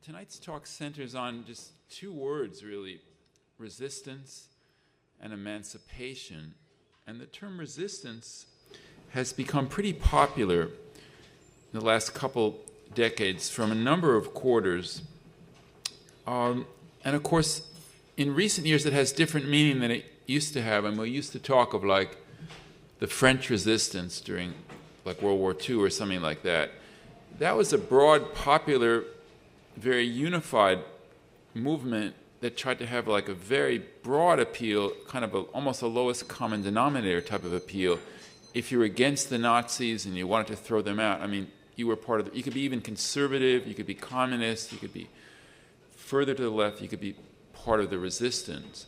Tonight's talk centers on just two words, really, resistance and emancipation. And the term resistance has become pretty popular in the last couple decades from a number of quarters. And of course, in recent years, it has different meaning than it used to have. And we used to talk of like the French resistance during like World War II or something like that. That was a broad, popular, very unified movement that tried to have like a very broad appeal, kind of almost a lowest common denominator type of appeal. If you were against the Nazis and you wanted to throw them out, I mean, you were part of you could be even conservative, you could be communist, you could be further to the left, you could be part of the resistance.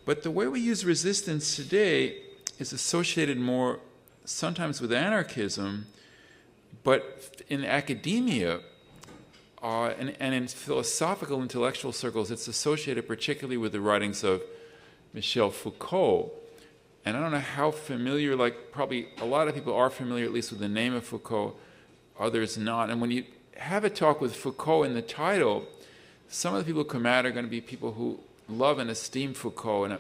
But the way we use resistance today is associated more sometimes with anarchism, but in academia, and in philosophical intellectual circles, it's associated particularly with the writings of Michel Foucault. And I don't know how familiar, like probably a lot of people are familiar at least with the name of Foucault, others not. And when you have a talk with Foucault in the title, some of the people who come out are going to be people who love and esteem Foucault. And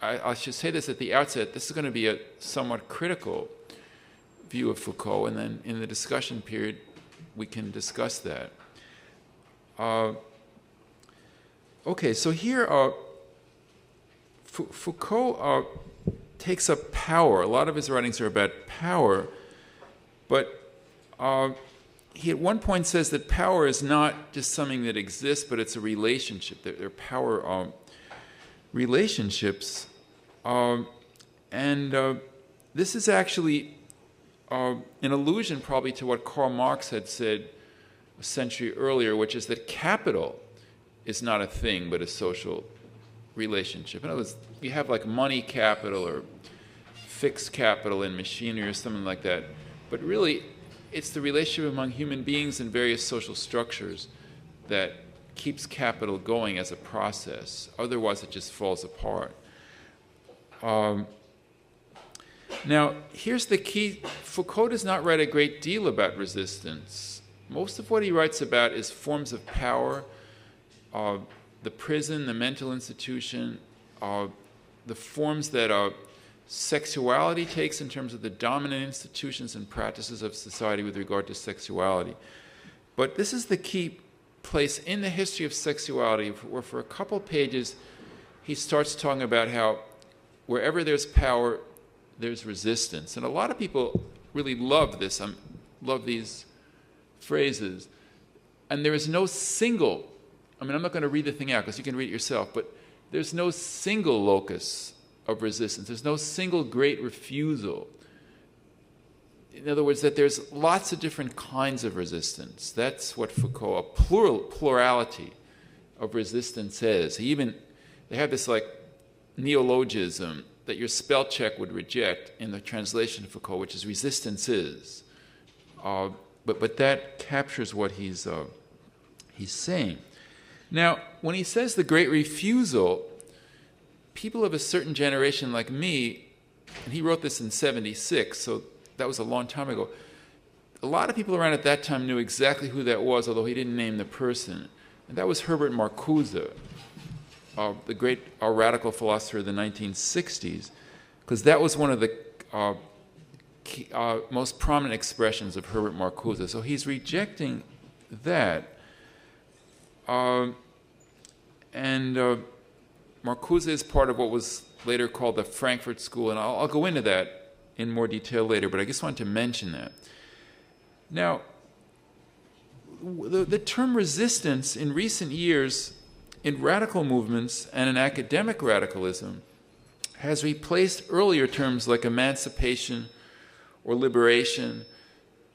I should say this at the outset, this is going to be a somewhat critical view of Foucault, and then in the discussion period, we can discuss that. Okay, so here Foucault takes up power. A lot of his writings are about power, but he at one point says that power is not just something that exists, but it's a relationship. They're power relationships. This is actually an allusion probably to what Karl Marx had said a century earlier, which is that capital is not a thing but a social relationship. In other words, you have like money capital or fixed capital in machinery or something like that, but really it's the relationship among human beings and various social structures that keeps capital going as a process. Otherwise it just falls apart. Now, here's the key. Foucault does not write a great deal about resistance. Most of what he writes about is forms of power, the prison, the mental institution, the forms that sexuality takes in terms of the dominant institutions and practices of society with regard to sexuality. But this is the key place in the history of sexuality where for a couple pages he starts talking about how wherever there's power, there's resistance. And a lot of people really love this, love these phrases. And there is no single, I mean, I'm not going to read the thing out because you can read it yourself, but there's no single locus of resistance. There's no single great refusal. In other words, that there's lots of different kinds of resistance. That's what Foucault, a plurality of resistance is. They have this like neologism that your spell check would reject in the translation of Foucault, which is resistance is. But that captures what he's saying. Now, when he says the great refusal, people of a certain generation like me, and he wrote this in 1976, so that was a long time ago, a lot of people around at that time knew exactly who that was, although he didn't name the person. And that was Herbert Marcuse, the great radical philosopher of the 1960s, because that was one of the most prominent expressions of Herbert Marcuse. So he's rejecting that. Marcuse is part of what was later called the Frankfurt School, and I'll go into that in more detail later, but I just wanted to mention that. Now, the term resistance in recent years in radical movements and in academic radicalism has replaced earlier terms like emancipation or liberation.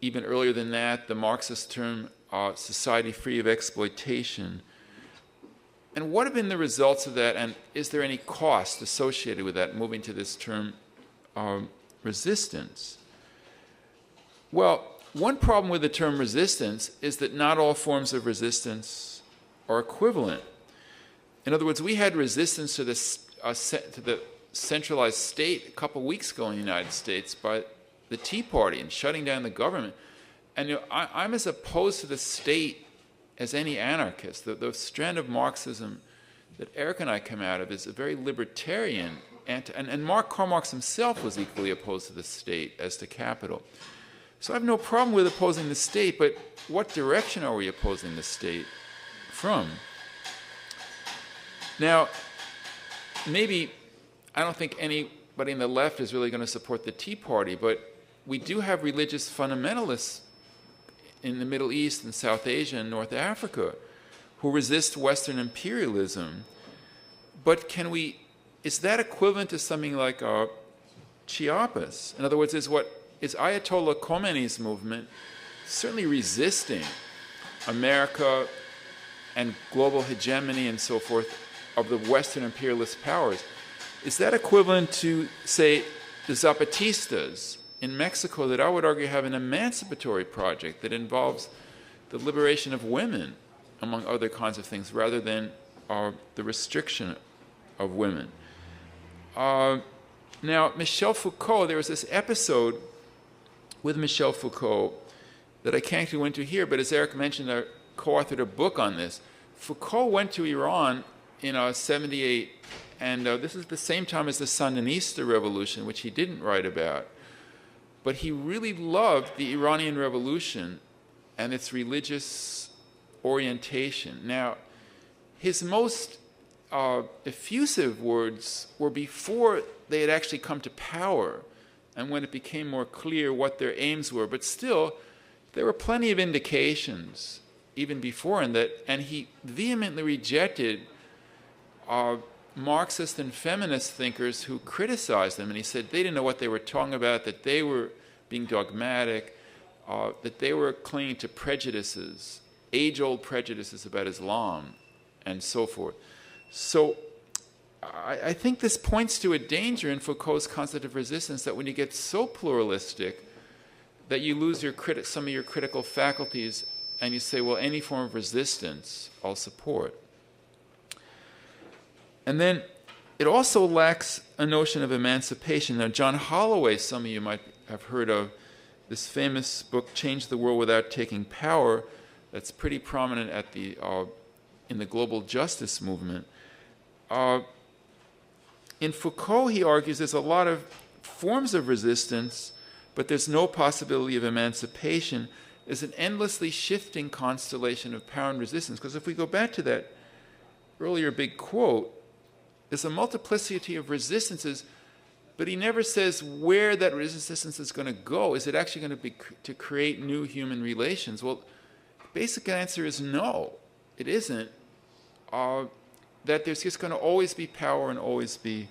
Even earlier than that, the Marxist term society free of exploitation. And what have been the results of that, and is there any cost associated with that, moving to this term resistance? Well, one problem with the term resistance is that not all forms of resistance are equivalent. In other words, we had resistance to the centralized state a couple weeks ago in the United States by the Tea Party and shutting down the government. And I'm as opposed to the state as any anarchist. The strand of Marxism that Eric and I come out of is a very libertarian, and Karl Marx himself was equally opposed to the state as to capital. So I have no problem with opposing the state, but what direction are we opposing the state from? Now, maybe, I don't think anybody on the left is really going to support the Tea Party, but we do have religious fundamentalists in the Middle East and South Asia and North Africa who resist Western imperialism. But is that equivalent to something like Chiapas? In other words, is Ayatollah Khomeini's movement certainly resisting America and global hegemony and so forth of the Western imperialist powers? Is that equivalent to, say, the Zapatistas in Mexico that I would argue have an emancipatory project that involves the liberation of women, among other kinds of things, rather than the restriction of women? Now, Michel Foucault, there was this episode with Michel Foucault that I can't go into here, but as Eric mentioned, I co-authored a book on this. Foucault went to Iran in 1978, and this is the same time as the Sandinista revolution, which he didn't write about. But he really loved the Iranian Revolution and its religious orientation. Now, his most effusive words were before they had actually come to power and when it became more clear what their aims were. But still, there were plenty of indications even before, and he vehemently rejected Marxist and feminist thinkers who criticized them, and he said they didn't know what they were talking about, that they were being dogmatic, that they were clinging to prejudices, age-old prejudices about Islam, and so forth. So I think this points to a danger in Foucault's concept of resistance, that when you get so pluralistic that you lose some of your critical faculties, and you say, well, any form of resistance I'll support. And then it also lacks a notion of emancipation. Now, John Holloway, some of you might have heard of, this famous book, Change the World Without Taking Power, that's pretty prominent in the global justice movement. In Foucault, he argues there's a lot of forms of resistance, but there's no possibility of emancipation. There's an endlessly shifting constellation of power and resistance. Because if we go back to that earlier big quote, there's a multiplicity of resistances, but he never says where that resistance is going to go. Is it actually going to be to create new human relations? Well, the basic answer is no, it isn't. That there's just going to always be power and always be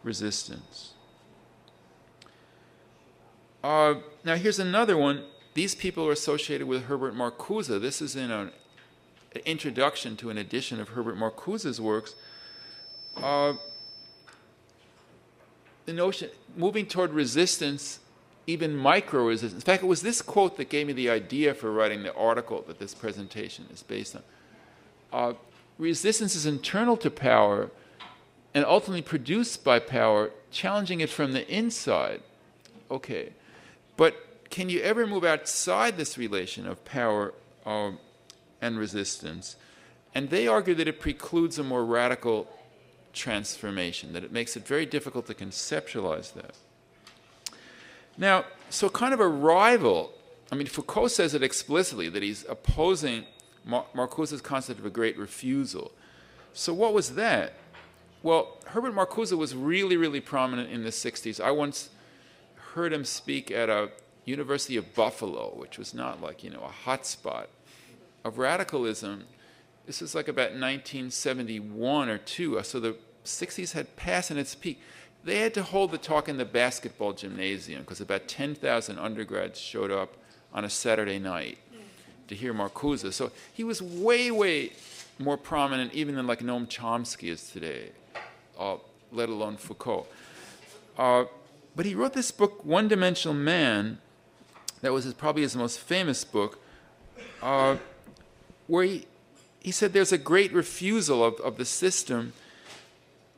resistance. Now here's another one. These people are associated with Herbert Marcuse. This is in an introduction to an edition of Herbert Marcuse's works. The notion, moving toward resistance, even micro-resistance. In fact, it was this quote that gave me the idea for writing the article that this presentation is based on. Resistance is internal to power and ultimately produced by power, challenging it from the inside. Okay, but can you ever move outside this relation of power and resistance? And they argue that it precludes a more radical transformation, that it makes it very difficult to conceptualize that. Now, so kind of a rival, I mean, Foucault says it explicitly, that he's opposing Marcuse's concept of a great refusal. So what was that? Well, Herbert Marcuse was really, really prominent in the 60s. I once heard him speak at a University of Buffalo, which was not like, a hot spot of radicalism. This was like about 1971 or 2, so the 60s had passed in its peak. They had to hold the talk in the basketball gymnasium because about 10,000 undergrads showed up on a Saturday night to hear Marcuse. So he was way, way more prominent even than like Noam Chomsky is today, let alone Foucault. But he wrote this book, One-Dimensional Man, that was probably his most famous book, where he said there's a great refusal of the system.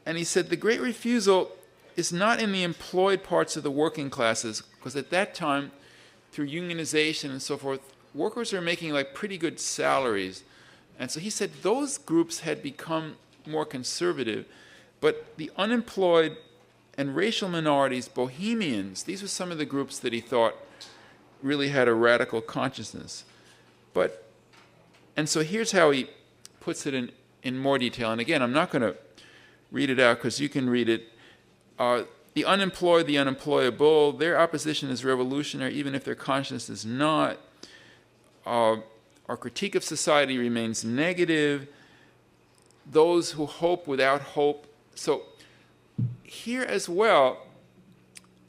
And he said the great refusal is not in the employed parts of the working classes, because at that time, through unionization and so forth, workers are making like pretty good salaries, And so he said those groups had become more conservative, but the unemployed and racial minorities, Bohemians, these were some of the groups that he thought really had a radical consciousness. And so here's how he puts it in more detail. And again, I'm not going to read it out because you can read it. The unemployed, the unemployable, their opposition is revolutionary, even if their conscience is not. Our critique of society remains negative. Those who hope without hope. So here as well,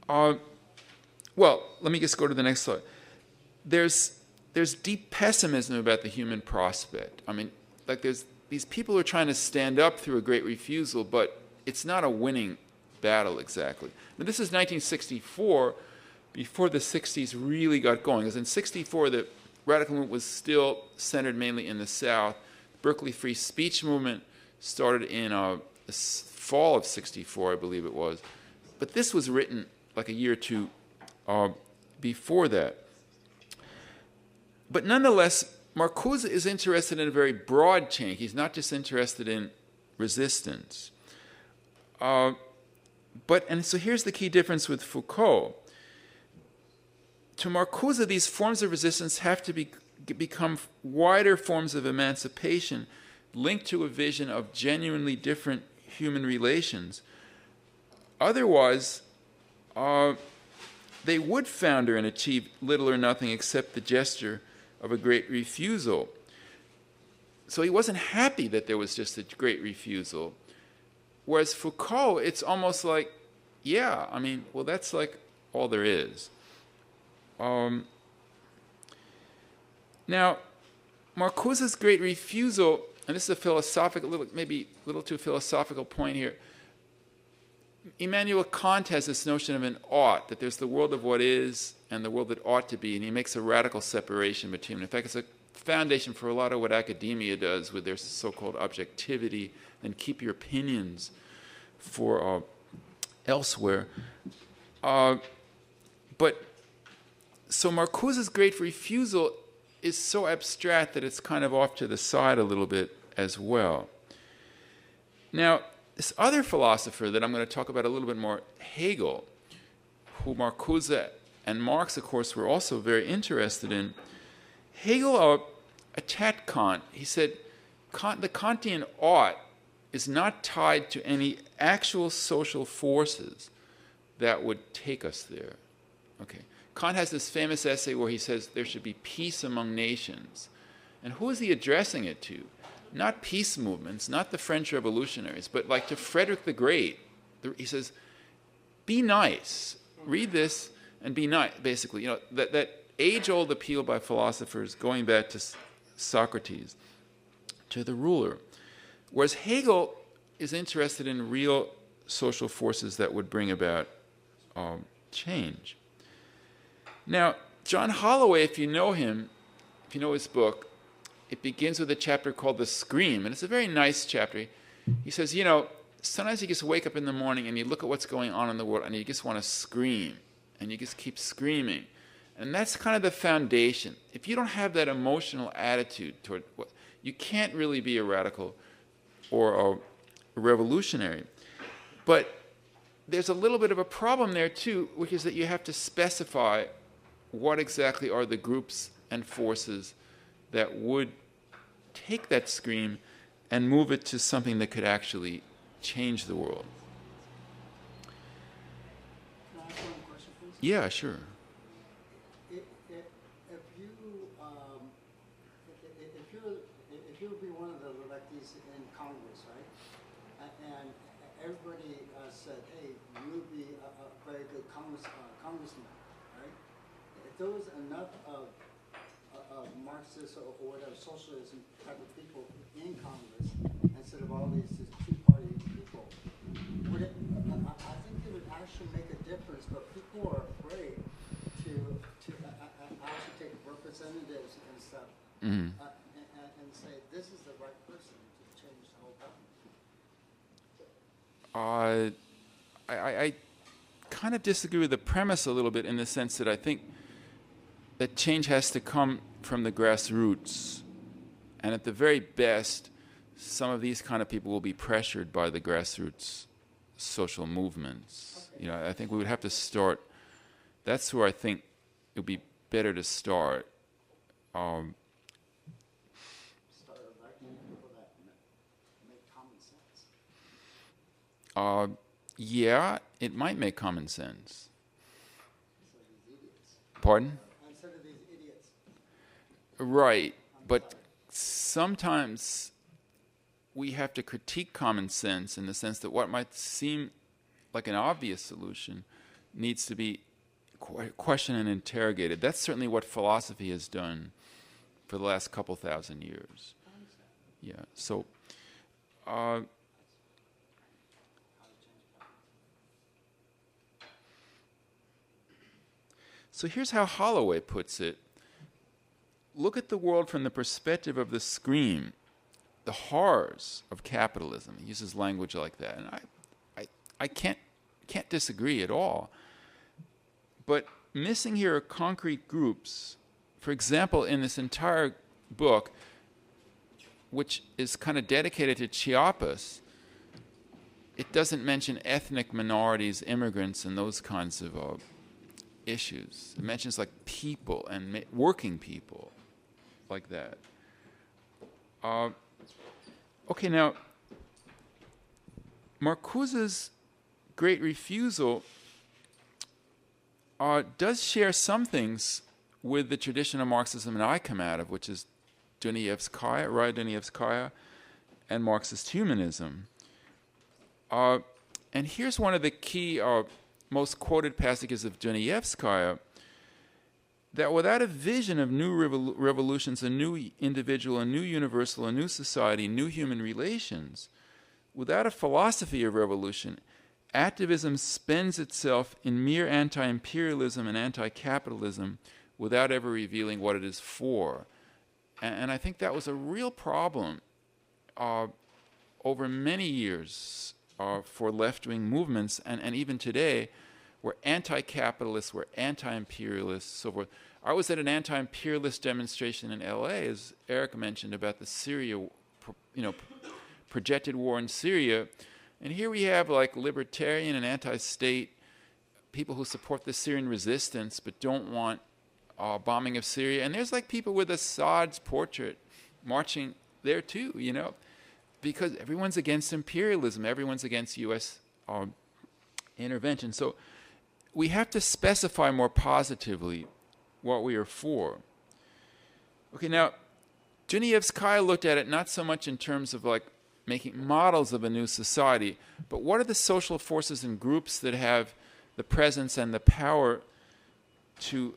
well, let me just go to the next slide. There's deep pessimism about the human prospect. I mean, like there's these people who are trying to stand up through a great refusal, but it's not a winning battle exactly. Now, this is 1964, before the 60s really got going. Because in 64, the radical movement was still centered mainly in the South. The Berkeley Free Speech movement started in the fall of 64, I believe it was. But this was written like a year or two before that. But nonetheless, Marcuse is interested in a very broad change. He's not just interested in resistance. And so here's the key difference with Foucault. To Marcuse, these forms of resistance have to become wider forms of emancipation linked to a vision of genuinely different human relations. Otherwise, they would founder and achieve little or nothing except the gesture of a great refusal. So he wasn't happy that there was just a great refusal. Whereas Foucault, it's almost like, yeah, I mean, well, that's like all there is. Now, Marcuse's great refusal, and this is a philosophical, maybe a little too philosophical point here. Immanuel Kant has this notion of an ought, that there's the world of what is and the world that ought to be, and he makes a radical separation between them. In fact, it's a foundation for a lot of what academia does with their so-called objectivity, and keep your opinions for elsewhere. But so Marcuse's great refusal is so abstract that it's kind of off to the side a little bit as well. Now, this other philosopher that I'm going to talk about a little bit more, Hegel, who Marcuse and Marx, of course, were also very interested in. Hegel attacked Kant. He said, the Kantian ought is not tied to any actual social forces that would take us there. Okay. Kant has this famous essay where he says there should be peace among nations. And who is he addressing it to? Not peace movements, not the French revolutionaries, but like to Frederick the Great. He says, be nice. Read this and be nice, basically. You know, that age-old appeal by philosophers going back to Socrates, to the ruler. Whereas Hegel is interested in real social forces that would bring about change. Now, John Holloway, if you know him, if you know his book, it begins with a chapter called The Scream, and it's a very nice chapter. He says, you know, sometimes you just wake up in the morning and you look at what's going on in the world and you just want to scream, and you just keep screaming. And that's kind of the foundation. If you don't have that emotional attitude toward what, you can't really be a radical or a revolutionary. But there's a little bit of a problem there too, which is that you have to specify what exactly are the groups and forces that would take that scream and move it to something that could actually change the world. Can I ask one question, please? Yeah, sure. If you would be one of the electees in Congress, right? And everybody said, hey, you would be a very good congressman, right? If there was enough of Marxist or whatever socialism type of people in Congress instead of all these two-party people, would it? I think it would actually make a difference. But people are afraid to actually take representatives and stuff and say this is the right person to change the whole government. I kind of disagree with the premise a little bit in the sense that I think that change has to come from the grassroots. And at the very best, some of these kind of people will be pressured by the grassroots social movements. You know, I think we would have to start. That's where I think it would be better to start. Start electing people that make common sense. Yeah, it might make common sense. Instead of these idiots. Pardon? Instead of these idiots. Right, but sometimes we have to critique common sense in the sense that what might seem like an obvious solution needs to be questioned and interrogated. That's certainly what philosophy has done for the last couple thousand years. Yeah, so so here's how Holloway puts it. Look at the world from the perspective of the scream, the horrors of capitalism. He uses language like that, and I can't disagree at all. But missing here are concrete groups. For example, in this entire book, which is kind of dedicated to Chiapas, it doesn't mention ethnic minorities, immigrants, and those kinds of issues. It mentions like people and working people, like that. Okay, now, Marcuse's Great Refusal does share some things with the tradition of Marxism that I come out of, which is Dunayevskaya, Raya Dunayevskaya, and Marxist-Humanism. And here's one of the key, most quoted passages of Dunayevskaya, that without a vision of new revolutions, a new individual, a new universal, a new society, new human relations, without a philosophy of revolution, activism spends itself in mere anti-imperialism and anti-capitalism without ever revealing what it is for. And I think that was a real problem over many years for left-wing movements, and even today, we're anti-capitalists, we're anti-imperialists, so forth. I was at an anti-imperialist demonstration in LA, as Eric mentioned, about the Syria, projected war in Syria. And here we have like libertarian and anti-state people who support the Syrian resistance but don't want bombing of Syria. And there's like people with Assad's portrait marching there too, because everyone's against imperialism, everyone's against U.S. intervention. So we have to specify more positively what we are for. Okay, now, Dunayevskaya looked at it not so much in terms of like making models of a new society, but what are the social forces and groups that have the presence and the power to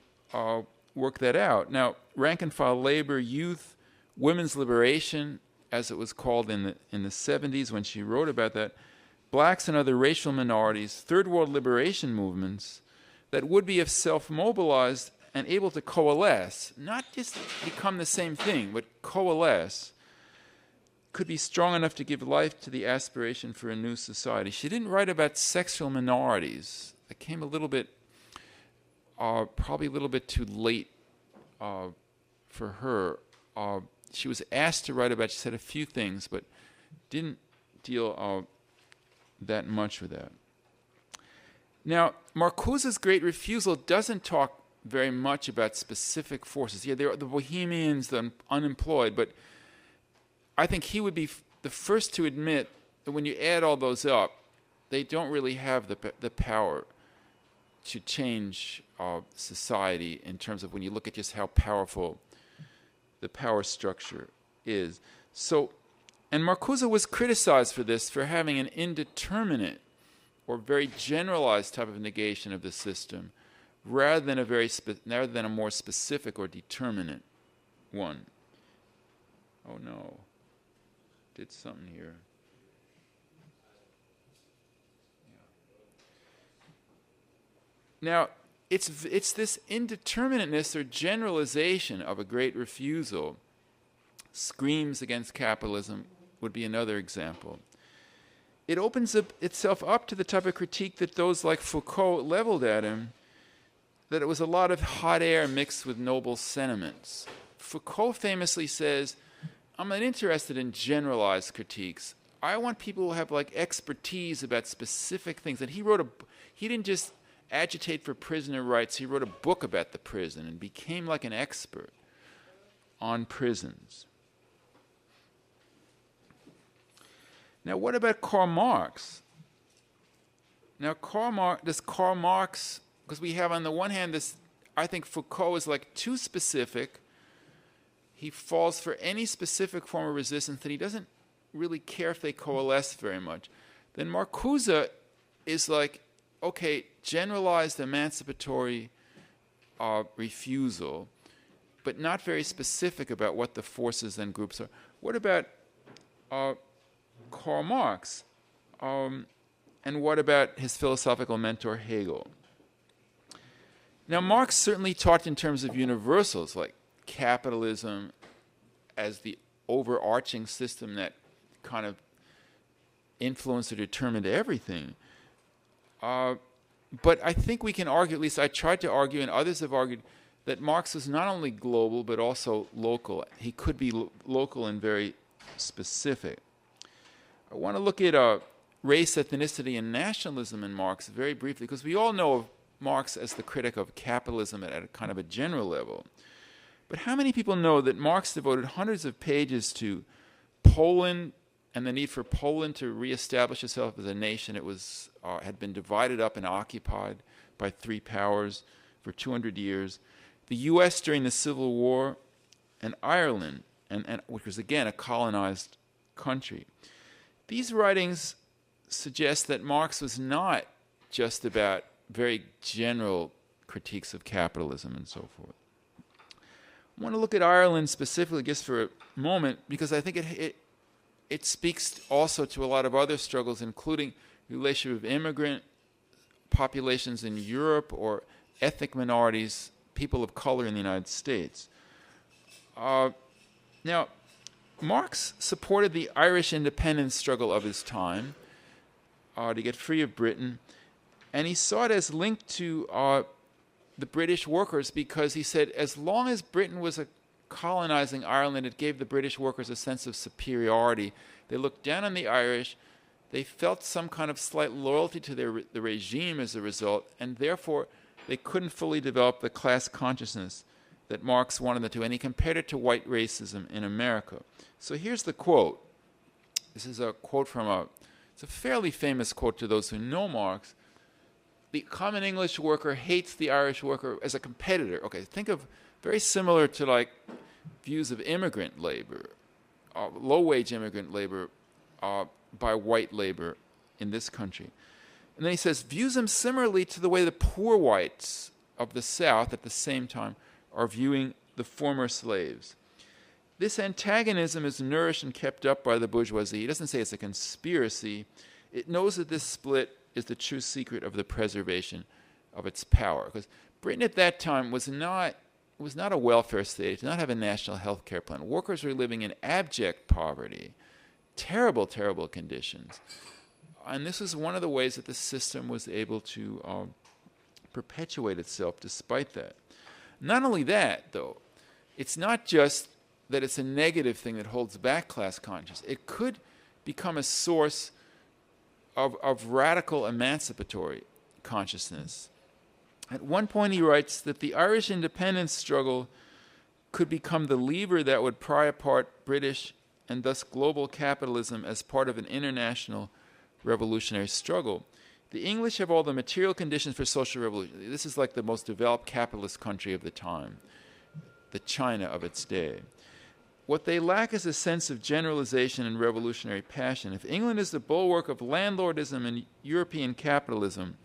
work that out? Now, rank and file labor, youth, women's liberation, as it was called in the 70s when she wrote about that, blacks and other racial minorities, third world liberation movements that would be if self-mobilized and able to coalesce, not just become the same thing, but coalesce, could be strong enough to give life to the aspiration for a new society. She didn't write about sexual minorities. That came a little bit, probably a little bit too late for her. She was asked to write about, she said a few things, but didn't deal that much with that. Now, Marcuse's Great Refusal doesn't talk very much about specific forces. Yeah, there are the Bohemians, the unemployed, but I think he would be the first to admit that when you add all those up, they don't really have the power to change society in terms of when you look at just how powerful the power structure is. So, and Marcuse was criticized for this, for having an indeterminate or very generalized type of negation of the system, rather than a more specific or determinate one. Oh no, did something here. Yeah. Now, it's this indeterminateness or generalization of a great refusal. Screams against capitalism would be another example. It opens itself up to the type of critique that those like Foucault leveled at him, that it was a lot of hot air mixed with noble sentiments. Foucault famously says, I'm not interested in generalized critiques. I want people who have like expertise about specific things. And he didn't just agitate for prisoner rights. He wrote a book about the prison and became like an expert on prisons. Now, what about Karl Marx? Now, Karl Marx, because we have on the one hand this, I think Foucault is like too specific. He falls for any specific form of resistance that he doesn't really care if they coalesce very much. Then Marcuse is like, okay, generalized emancipatory refusal, but not very specific about what the forces and groups are. What about Karl Marx? And what about his philosophical mentor, Hegel? Now, Marx certainly talked in terms of universals, like capitalism as the overarching system that kind of influenced or determined everything. But I think we can argue, at least I tried to argue, and others have argued, that Marx was not only global, but also local. He could be local and very specific. I want to look at race, ethnicity, and nationalism in Marx very briefly, because we all know of Marx as the critic of capitalism at a kind of a general level. But how many people know that Marx devoted hundreds of pages to Poland and the need for Poland to reestablish itself as a nation? It was had been divided up and occupied by three powers for 200 years. The U.S. during the Civil War, and Ireland, and which was again a colonized country. These writings suggest that Marx was not just about very general critiques of capitalism and so forth. I want to look at Ireland specifically just for a moment, because I think it speaks also to a lot of other struggles, including the relationship of immigrant populations in Europe or ethnic minorities, people of color in the United States. Now, Marx supported the Irish independence struggle of his time to get free of Britain, and he saw it as linked to the British workers, because he said as long as Britain was colonizing Ireland, it gave the British workers a sense of superiority. They looked down on the Irish, they felt some kind of slight loyalty to the regime as a result, and therefore they couldn't fully develop the class consciousness that Marx wanted them to, and he compared it to white racism in America. So here's the quote. This is a quote from it's a fairly famous quote to those who know Marx. The common English worker hates the Irish worker as a competitor. Okay, think of very similar to like views of immigrant labor, low-wage immigrant labor by white labor in this country. And then he says, views them similarly to the way the poor whites of the South at the same time are viewing the former slaves. This antagonism is nourished and kept up by the bourgeoisie. He doesn't say it's a conspiracy. It knows that this split is the true secret of the preservation of its power. Because Britain at that time was not a welfare state. It did not have a national health care plan. Workers were living in abject poverty, terrible, terrible conditions. And this is one of the ways that the system was able to perpetuate itself despite that. Not only that, though, it's not just that it's a negative thing that holds back class consciousness. It could become a source of radical emancipatory consciousness. At one point he writes that the Irish independence struggle could become the lever that would pry apart British and thus global capitalism as part of an international revolutionary struggle. The English have all the material conditions for social revolution. This is like the most developed capitalist country of the time, the China of its day. What they lack is a sense of generalization and revolutionary passion. If England is the bulwark of landlordism and European capitalism,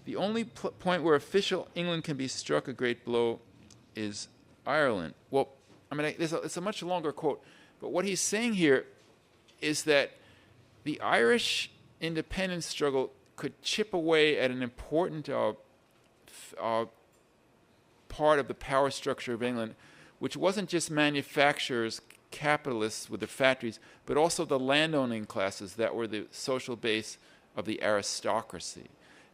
the only point where official England can be struck a great blow is Ireland. Well, I mean, it's a much longer quote, but what he's saying here is that the Irish independence struggle could chip away at an important part of the power structure of England, which wasn't just manufacturers, capitalists with their factories, but also the landowning classes that were the social base of the aristocracy.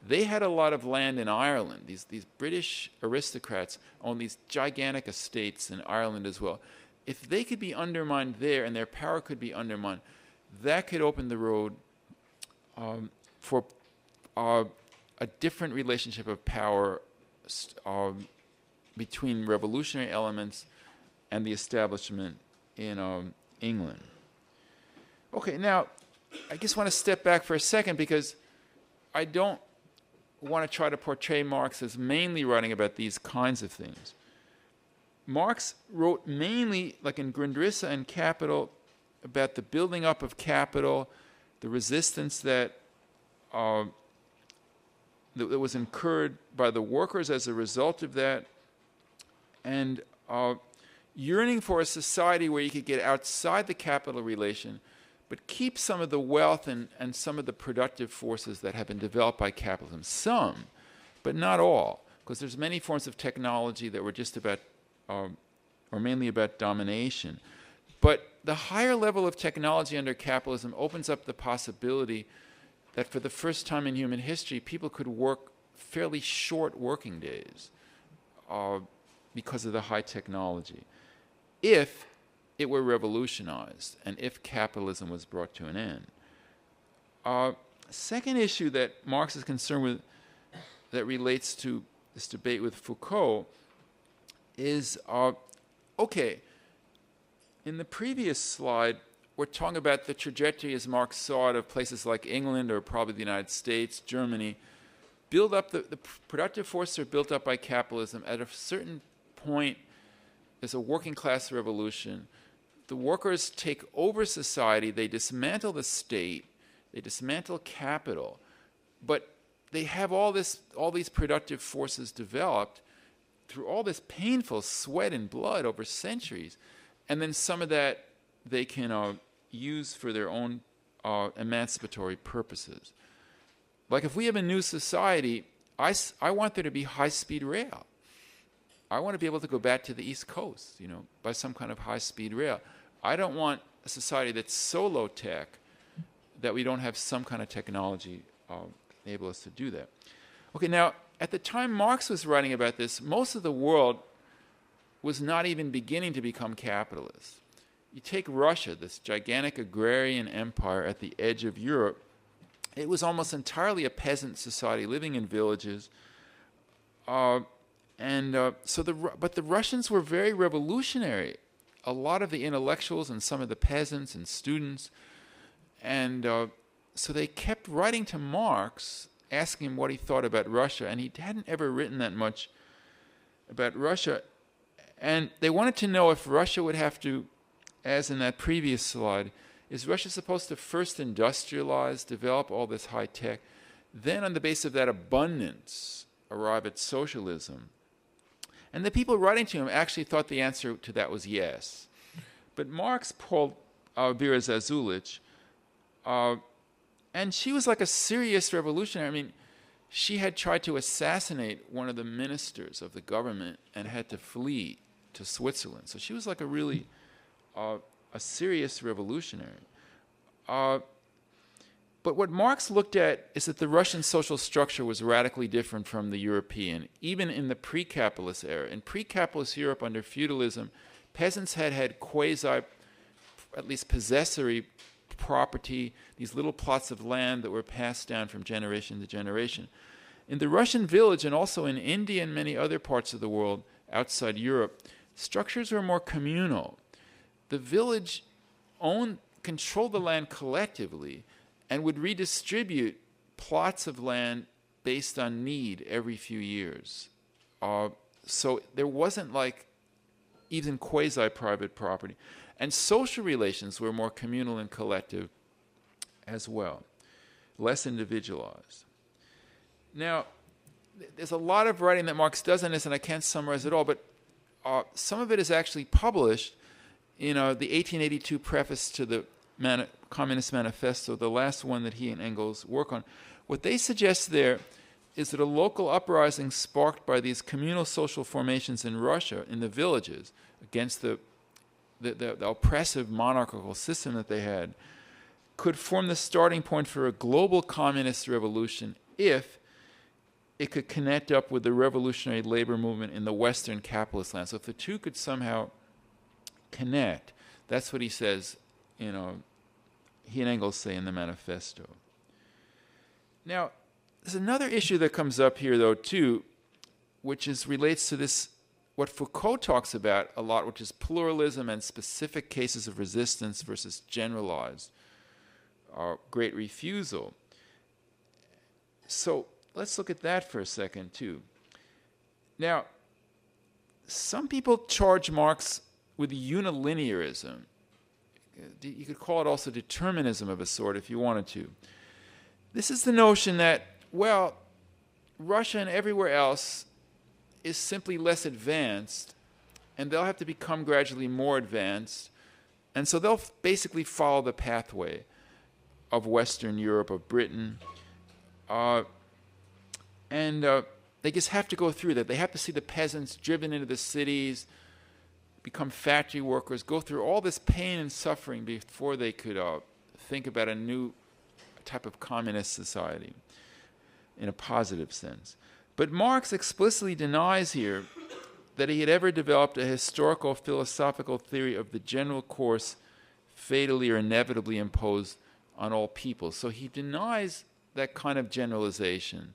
They had a lot of land in Ireland. These British aristocrats owned these gigantic estates in Ireland as well. if they could be undermined there and their power could be undermined, that could open the road for a different relationship of power between revolutionary elements and the establishment in England. Okay, now, I just want to step back for a second because I don't want to try to portray Marx as mainly writing about these kinds of things. Marx wrote mainly, like in Grundrisse and Capital, about the building up of capital, the resistance that was incurred by the workers as a result of that, and yearning for a society where you could get outside the capital relation, but keep some of the wealth and some of the productive forces that have been developed by capitalism. Some, but not all, because there's many forms of technology that were just about, or mainly about domination. But the higher level of technology under capitalism opens up the possibility that for the first time in human history, people could work fairly short working days because of the high technology, if it were revolutionized and if capitalism was brought to an end. Second issue that Marx is concerned with that relates to this debate with Foucault is, okay, in the previous slide, we're talking about the trajectory as Marx saw it of places like England or probably the United States, Germany, build up the productive forces are built up by capitalism. At a certain point, there's a working class revolution. The workers take over society, they dismantle the state, they dismantle capital, but they have all these productive forces developed through all this painful sweat and blood over centuries, and then some of that they can use for their own emancipatory purposes. Like if we have a new society, I want there to be high-speed rail. I want to be able to go back to the East Coast, by some kind of high-speed rail. I don't want a society that's so low-tech that we don't have some kind of technology enable us to do that. Okay, now, at the time Marx was writing about this, most of the world was not even beginning to become capitalist. You take Russia, this gigantic agrarian empire at the edge of Europe, it was almost entirely a peasant society living in villages. But the Russians were very revolutionary. A lot of the intellectuals and some of the peasants and students. And so they kept writing to Marx, asking him what he thought about Russia. And he hadn't ever written that much about Russia. And they wanted to know if Russia would have to, as in that previous slide, is Russia supposed to first industrialize, develop all this high tech, then on the basis of that abundance, arrive at socialism? And the people writing to him actually thought the answer to that was yes. But Marx pulled Vera Zasulich, and she was like a serious revolutionary. I mean, she had tried to assassinate one of the ministers of the government and had to flee to Switzerland. So she was like a really a serious revolutionary. But what Marx looked at is that the Russian social structure was radically different from the European, even in the pre-capitalist era. In pre-capitalist Europe under feudalism, peasants had quasi, at least possessory property, these little plots of land that were passed down from generation to generation. In the Russian village, and also in India and many other parts of the world outside Europe, structures were more communal. The village controlled the land collectively and would redistribute plots of land based on need every few years. So there wasn't like even quasi-private property. And social relations were more communal and collective as well, less individualized. Now, there's a lot of writing that Marx does on this, and I can't summarize it all, but some of it is actually published in the 1882 preface to the Communist Manifesto, the last one that he and Engels work on. What they suggest there is that a local uprising sparked by these communal social formations in Russia, in the villages, against the oppressive monarchical system that they had, could form the starting point for a global communist revolution if it could connect up with the revolutionary labor movement in the Western capitalist land. So if the two could somehow connect. That's what he says, he and Engels say in the manifesto. Now, there's another issue that comes up here, though, too, which relates to this, what Foucault talks about a lot, which is pluralism and specific cases of resistance versus generalized great refusal. So let's look at that for a second, too. Now, some people charge Marx with unilinearism. You could call it also determinism of a sort if you wanted to. This is the notion that, well, Russia and everywhere else is simply less advanced, and they'll have to become gradually more advanced, and so they'll basically follow the pathway of Western Europe, of Britain, and they just have to go through that. They have to see the peasants driven into the cities, become factory workers, go through all this pain and suffering before they could think about a new type of communist society in a positive sense. But Marx explicitly denies here that he had ever developed a historical philosophical theory of the general course fatally or inevitably imposed on all people. So he denies that kind of generalization.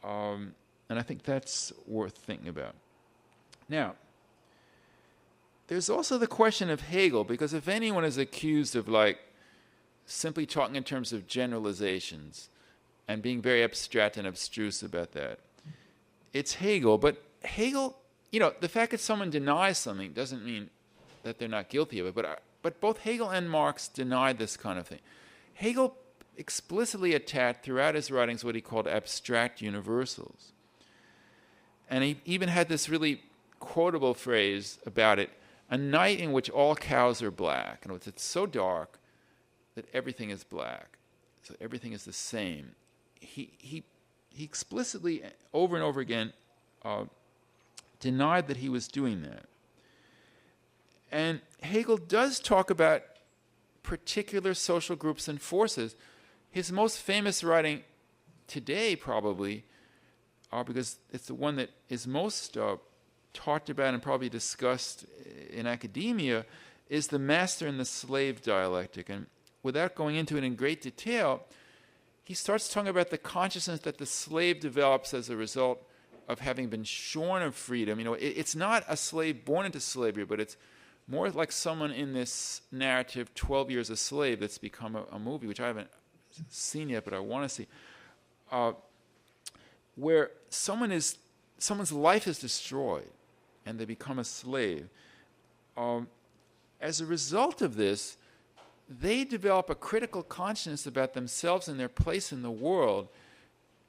And I think that's worth thinking about. Now, there's also the question of Hegel, because if anyone is accused of simply talking in terms of generalizations and being very abstract and abstruse about that, it's Hegel. But Hegel, the fact that someone denies something doesn't mean that they're not guilty of it. But both Hegel and Marx denied this kind of thing. Hegel explicitly attacked throughout his writings what he called abstract universals. And he even had this really quotable phrase about it: a night in which all cows are black. And it's so dark that everything is black. So everything is the same. He explicitly, over and over again, denied that he was doing that. And Hegel does talk about particular social groups and forces. His most famous writing today, probably, because it's the one that is most talked about and probably discussed in academia, is the master and the slave dialectic. And without going into it in great detail, he starts talking about the consciousness that the slave develops as a result of having been shorn of freedom. It's not a slave born into slavery, but it's more like someone in this narrative, 12 Years a Slave, that's become a movie, which I haven't seen yet, but I want to see, where someone's life is destroyed and they become a slave. As a result of this, they develop a critical consciousness about themselves and their place in the world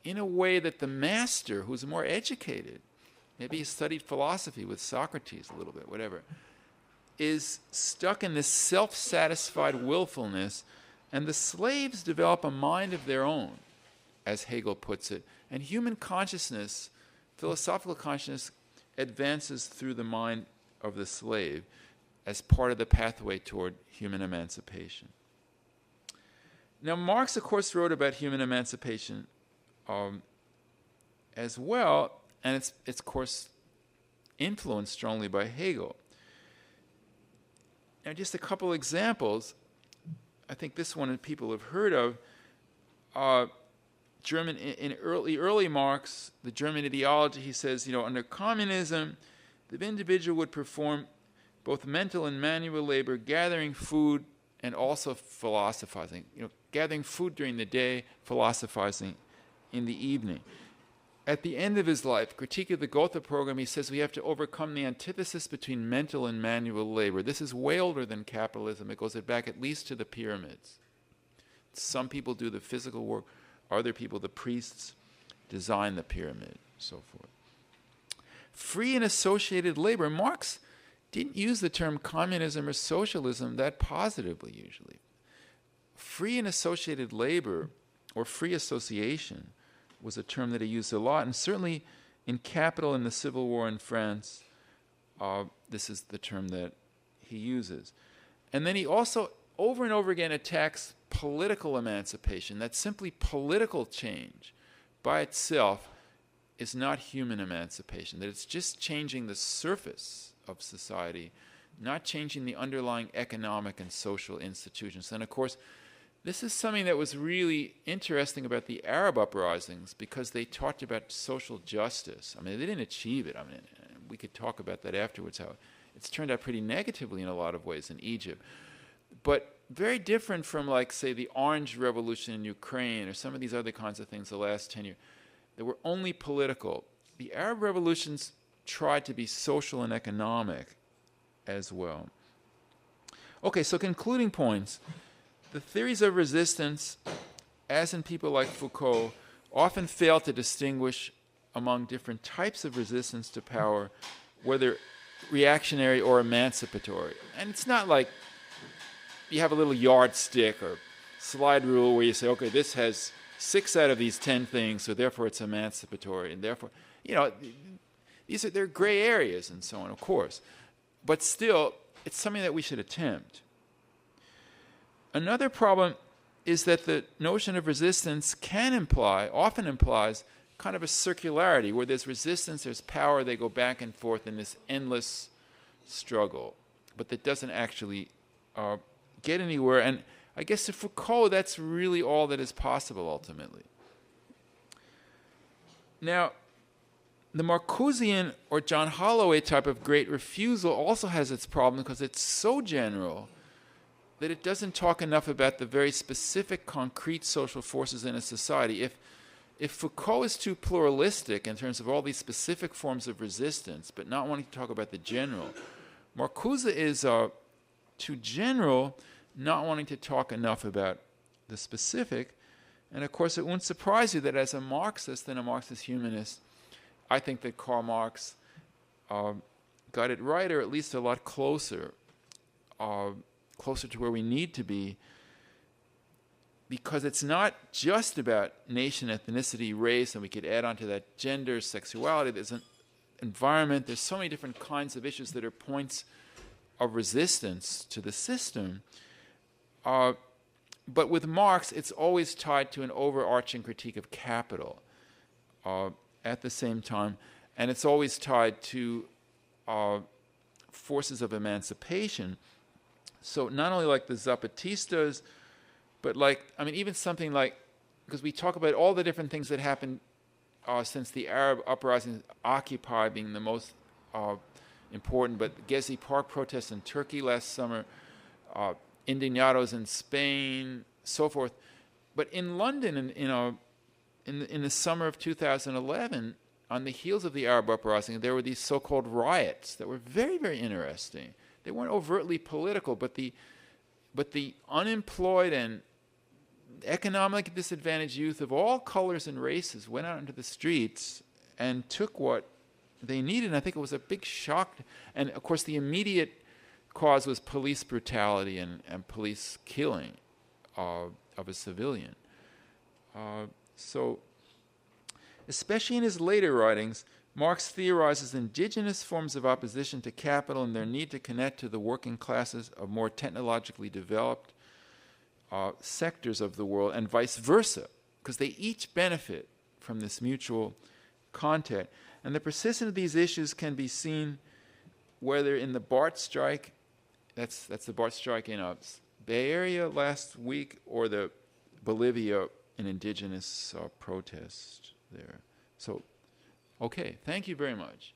in a way that the master, who's more educated, maybe he studied philosophy with Socrates a little bit, whatever, is stuck in this self-satisfied willfulness, and the slaves develop a mind of their own, as Hegel puts it. And human consciousness, philosophical consciousness, advances through the mind of the slave as part of the pathway toward human emancipation. Now, Marx, of course, wrote about human emancipation as well, and it's of course influenced strongly by Hegel. Now, just a couple examples. I think this one people have heard of. German in early Marx, the German ideology, he says, under communism, the individual would perform both mental and manual labor, gathering food and also philosophizing. Gathering food during the day, philosophizing in the evening. At the end of his life, Critique of the Gotha program, he says we have to overcome the antithesis between mental and manual labor. This is way older than capitalism. It goes back at least to the pyramids. Some people do the physical work. Other people, the priests, design the pyramid, so forth. Free and associated labor. Marx didn't use the term communism or socialism that positively, usually. Free and associated labor, or free association, was a term that he used a lot, and certainly in Capital in the Civil War in France, this is the term that he uses. And then he also, over and over again, attacks political emancipation, that simply political change by itself is not human emancipation, that it's just changing the surface of society, not changing the underlying economic and social institutions. And of course, this is something that was really interesting about the Arab uprisings, because they talked about social justice. I mean, they didn't achieve it. I mean, we could talk about that afterwards, how it's turned out pretty negatively in a lot of ways in Egypt. But very different from, like, say, the Orange Revolution in Ukraine or some of these other kinds of things the last 10 years. They were only political. The Arab revolutions tried to be social and economic as well. Okay, so concluding points. The theories of resistance, as in people like Foucault, often fail to distinguish among different types of resistance to power, whether reactionary or emancipatory. And it's not like you have a little yardstick or slide rule where you say, okay, this has 6 out of these 10 things, so therefore it's emancipatory, and therefore, you know, they're gray areas and so on, of course. But still, it's something that we should attempt. Another problem is that the notion of resistance often implies kind of a circularity, where there's resistance, there's power, they go back and forth in this endless struggle, but that doesn't actually get anywhere. And I guess to Foucault, that's really all that is possible ultimately. Now, the Marcusian or John Holloway type of great refusal also has its problem, because it's so general that it doesn't talk enough about the very specific, concrete social forces in a society. If Foucault is too pluralistic in terms of all these specific forms of resistance, but not wanting to talk about the general, Marcuse is too general, not wanting to talk enough about the specific. And of course, it won't surprise you that as a Marxist and a Marxist-Humanist, I think that Karl Marx got it right, or at least a lot closer to where we need to be, because it's not just about nation, ethnicity, race, and we could add on to that gender, sexuality. There's an environment. There's so many different kinds of issues that are points of resistance to the system. But with Marx, it's always tied to an overarching critique of capital at the same time, and it's always tied to forces of emancipation. So not only like the Zapatistas, but like, I mean, even something like, because we talk about all the different things that happened since the Arab uprising, Occupy being the most important, but Gezi Park protests in Turkey last summer, Indignados in Spain, so forth. But in London, in the summer of 2011, on the heels of the Arab uprising, there were these so-called riots that were very, very interesting. They weren't overtly political, but the unemployed and economically disadvantaged youth of all colors and races went out into the streets and took what they needed. And I think it was a big shock. And of course, the immediate cause was police brutality and police killing of a civilian. So, especially in his later writings, Marx theorizes indigenous forms of opposition to capital and their need to connect to the working classes of more technologically developed sectors of the world, and vice versa, because they each benefit from this mutual contact. And the persistence of these issues can be seen whether in the BART strike, that's the BART strike in Bay Area last week, or the Bolivia an indigenous protest there. So, okay, thank you very much.